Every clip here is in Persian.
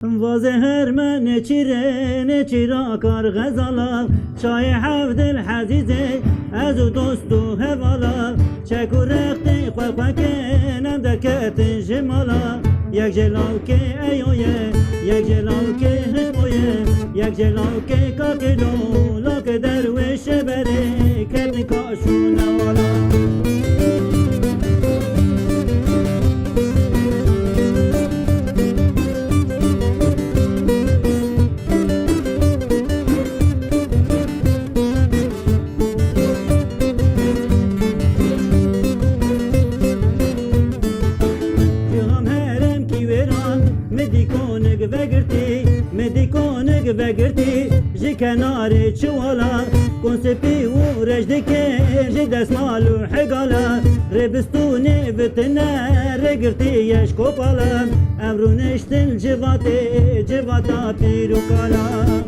وازهر من نچیرا کار غزالا شای حفظ الحزیزه از دوست و هوالا چکو رختی خواه کنم درکت جمالا یک جلاو که ایویه یک جلاو که هشمویه یک جلاو که کاکلو لاک دروش بره کردن کاشو نوالا بگرتی جی کنار چوالا کنسپی و رجد که جی دستمال و حقالا ربستونی بتنه رگرتی یش کوپالا امرونشتن جواتا پیرو کالا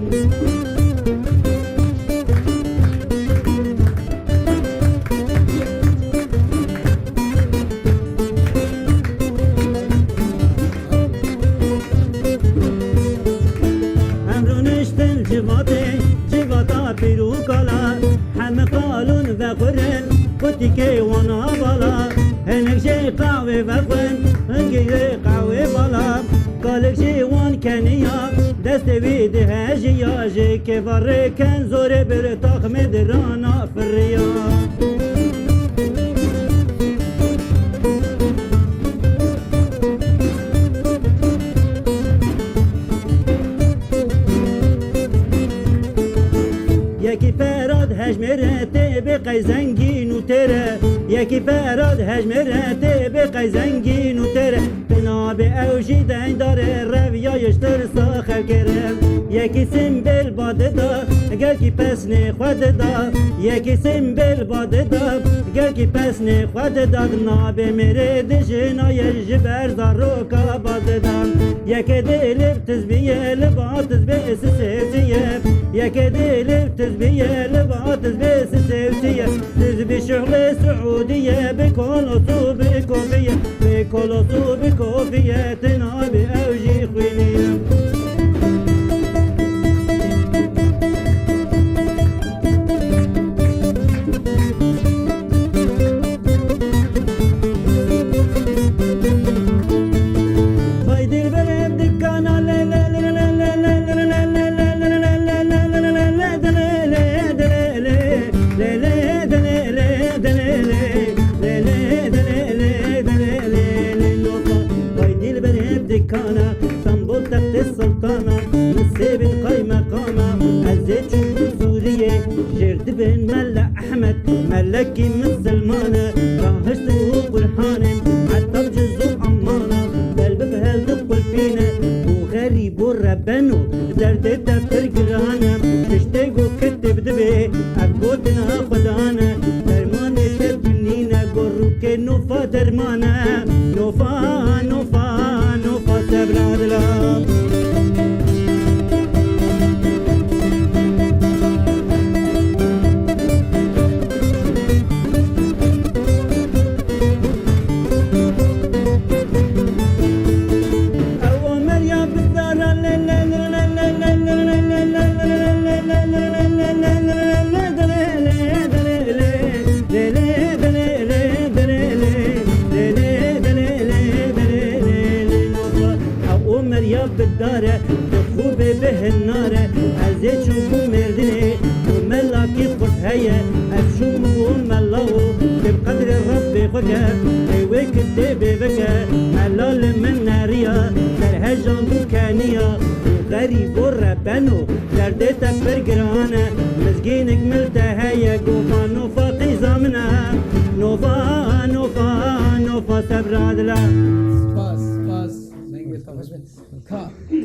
جواتا پیرو کالا همه قالون و قرن کتی که وانا بالا هنگ جی قاوه و خون هنگی قاوه بالا کالک جی وان کنیا دست ویده هجیا جی که باره کن زوره بر تاخم درانا فریا یکی فراد هجمرته به قیزنگین و تره یکی فراد هجمرته به قیزنگین و تره بنا به اوجی دین داره رویایش ترسا خلکره یکی سنبل باده دا اگر کی پس نه خود دا یکی سنبل باده دا اگر کی پس نه خود دا نا به میره دجنای جبر زارو کا باده دا یکی دل تزبیه لبات تزبیه سسیه یکی دل تزبیه لبات تزبیه سسیه تزبی شغل سعودیه بکل صوب کوفیه بکل صوب کوفیه تناب اوجی خوینیه دكانة اسطنبول تحت السلطانة نسيب القايمة قامة عزيز شوف سورية جرد بن ملا أحمد ملكي من سلمانة راهشت وقو الحانم حتى بجزو عمانة قلب بهالدق والفينة وغريب وربانو درد تفر قرانا تشتاقو كتب دبي أبوتنا خدانا درماني تبنينا قروك نوفا درمانا نوفا بلاد أوامر يا بالدار يا بالدارة تخوب به النار عزيز شوفو مردني وملاكي قرط هيا أفشومو ملاو بقدر ربي خجا ايوك الدبي بكا ملال من ناريا ترهجان بوكانيا غريب وربانو دردتا برقرانا مزقينك ملتا هيا قوفا نوفا قيزامنا نوفا سبرادلا